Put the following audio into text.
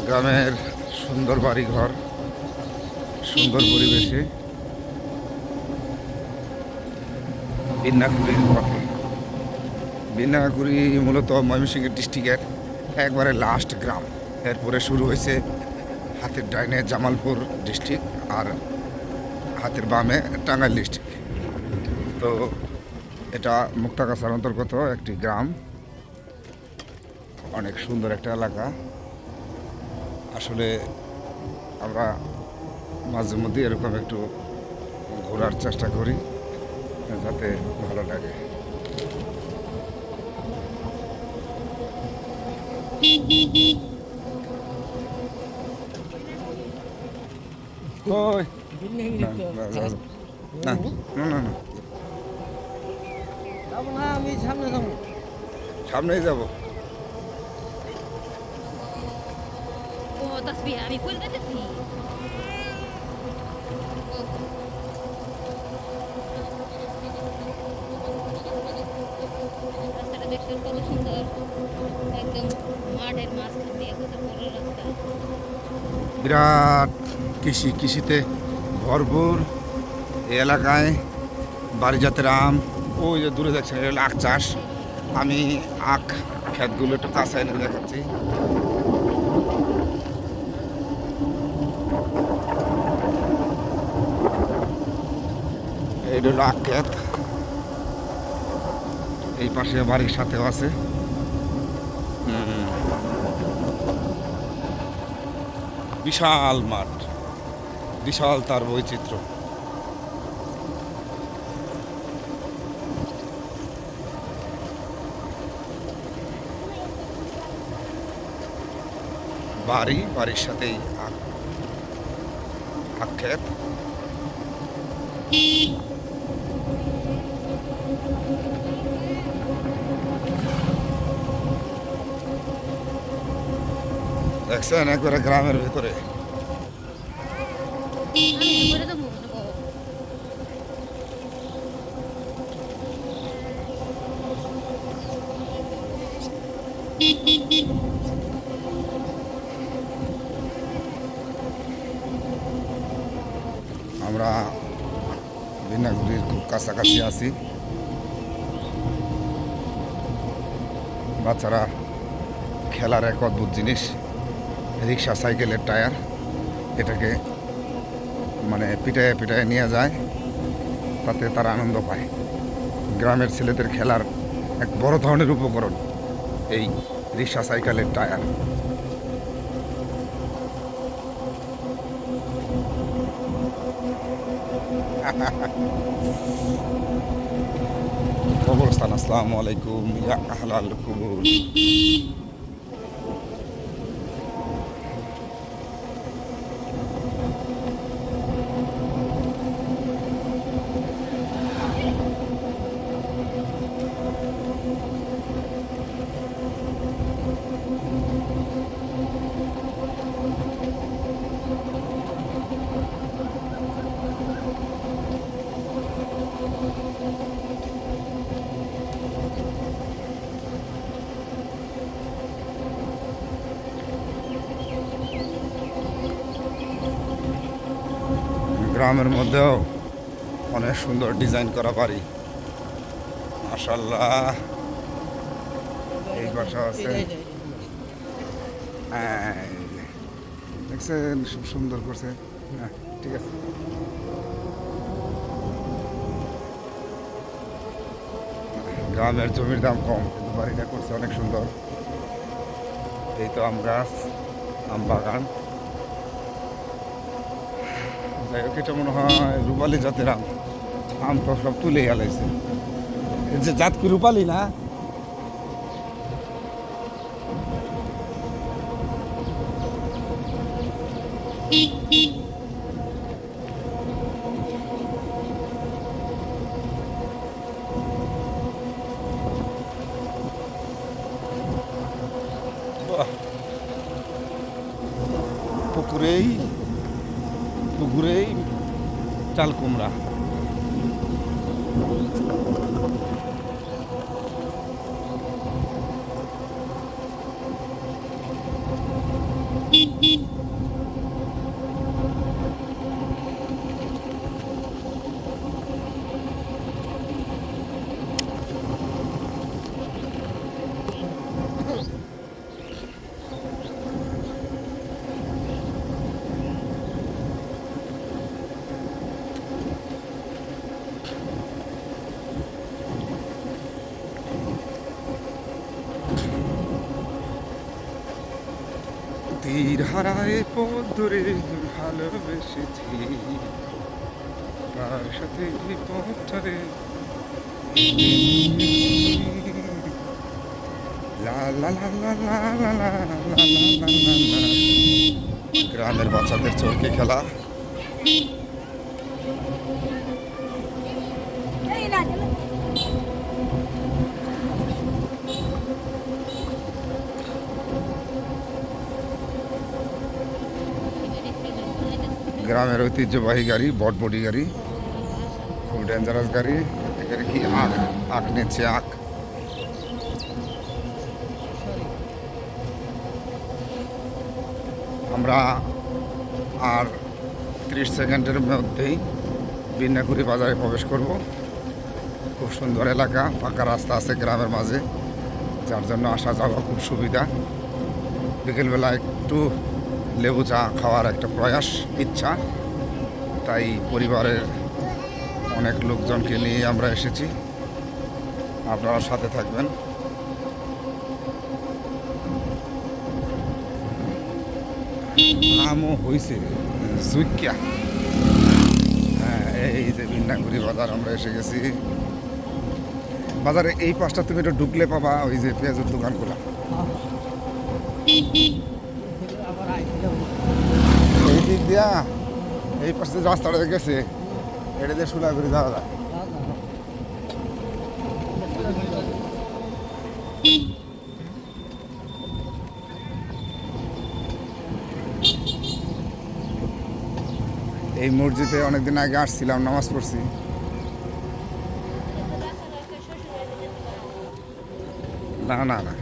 গ্রামের সুন্দর বাড়িঘর, সুন্দর পরিবেশে বিন্যাকুড়ির পথে। বিন্যাকুড়ি মূলত ময়মনসিংহ ডিস্ট্রিক্টের একবারে লাস্ট গ্রাম। এরপরে শুরু হয়েছে হাতের ডাইনে জামালপুর ডিস্ট্রিক্ট আর হাতের বামে টাঙ্গাইল ডিস্ট্রিক্ট। তো এটা মুক্তাগাছার অন্তর্গত একটি গ্রাম, অনেক সুন্দর একটা এলাকা। আসলে আমরা মাঝে মধ্যে এরকম একটু ঘোরার চেষ্টা করি যাতে ভালো লাগে। ওই না না না না না, আমি সামনে যাবো। সামনেই যাবো। ও তসবিহ আমি কলকাতাছি। রাস্তাটা দেখছেন কত সুন্দর, একদম মাঠের মাঝখান দিয়ে কত বড় রাস্তা। বিরাট কৃষিতে ভরপুর এই এলাকায়। বাড়ি জাতের আম, ওই যে দূরে দেখছেন এটা হলো আখ চাষ। আমি আখ ক্ষেতগুলো একটু কাছে এনে দেখাচ্ছি। এইটা হলো আখ ক্ষেত, এই পাশে বাড়ির সাথেও আছে। বিশাল মাঠ, বিশাল তার বৈচিত্র্য। বাড়ির সাথেই আখ ক্ষেত। দেখছেন একবারে গ্রামের ভেতরে। আমি করে দেবো আমরা বিন্যাকুড়ির খুব কাছাকাছি আছি। বাচ্চারা খেলার এক অদ্ভুত জিনিস, রিক্সা সাইকেলের টায়ার, এটাকে মানে পিটায় পিটায় নিয়ে যায়, তাতে তারা আনন্দ পায়। গ্রামের ছেলেদের খেলার এক বড় ধরনের উপকরণ এই রিক্সা সাইকেলের টায়ার। কবরস্থান, আসসালামু আলাইকুম ইয়া আহলাল কুবুর। গ্রামের মধ্যেও অনেক সুন্দর ডিজাইন করা বাড়ি, মাশাআল্লাহ। এই বাসা আছে, দেখছেন খুব সুন্দর করছে। হ্যাঁ ঠিক আছে। গ্রামের জমির দাম কম, কিন্তু বাড়িটা করছে অনেক সুন্দর। এই তো আম গাছ, আম বাগান। যাই হোক, এটা মনে হয় রূপালী জাতের আম। আম তো সব তুলে গেলাইছে, যে জাত কি রূপালী না? পুকুরেই পুকুরেই চাল কুমড়া। তীর হারায় পথ ধরে ভালোবেসেছি, তার সাথে এই পথটারে লা লা লা লা লা লা লা লা লা লা লা লা। গ্রামের বাচ্চাদের চরকি খেলা। গ্রামের ঐতিহ্যবাহী গাড়ি, বটবডি গাড়ি, খুব ডেঞ্জারাস গাড়ি। এখানে কি আখ, আখ নিচ্ছে আখ। আমরা আর 30 সেকেন্ডের মধ্যেই বিন্যাকুড়ি বাজারে প্রবেশ করব। খুব সুন্দর এলাকা, পাকা রাস্তা আছে গ্রামের মাঝে, যার জন্য আসা যাওয়া খুব সুবিধা। বিকেলবেলা একটু লেবু চা খাওয়ার একটা প্রয়াস, ইচ্ছা, তাই পরিবারের অনেক লোকজনকে নিয়ে আমরা এসেছি। আপনারা সাথে থাকবেন। আমও হয়েছে জুইকিয়া। হ্যাঁ, এই যে বিন্যাকুড়ি বাজার আমরা এসে গেছি। বাজারে এই পাশটা তুমি একটু ঢুকলে পাবা ওই যে পেঁয়াজের দোকানগুলো। এই দিক দিয়া এই পাশে যে রাস্তাটা গেছে এটা দিয়ে সোলা করে যাওয়া যায়। এই মসজিদে অনেকদিন আগে আসছিলাম, নামাজ পড়ছি। না না না,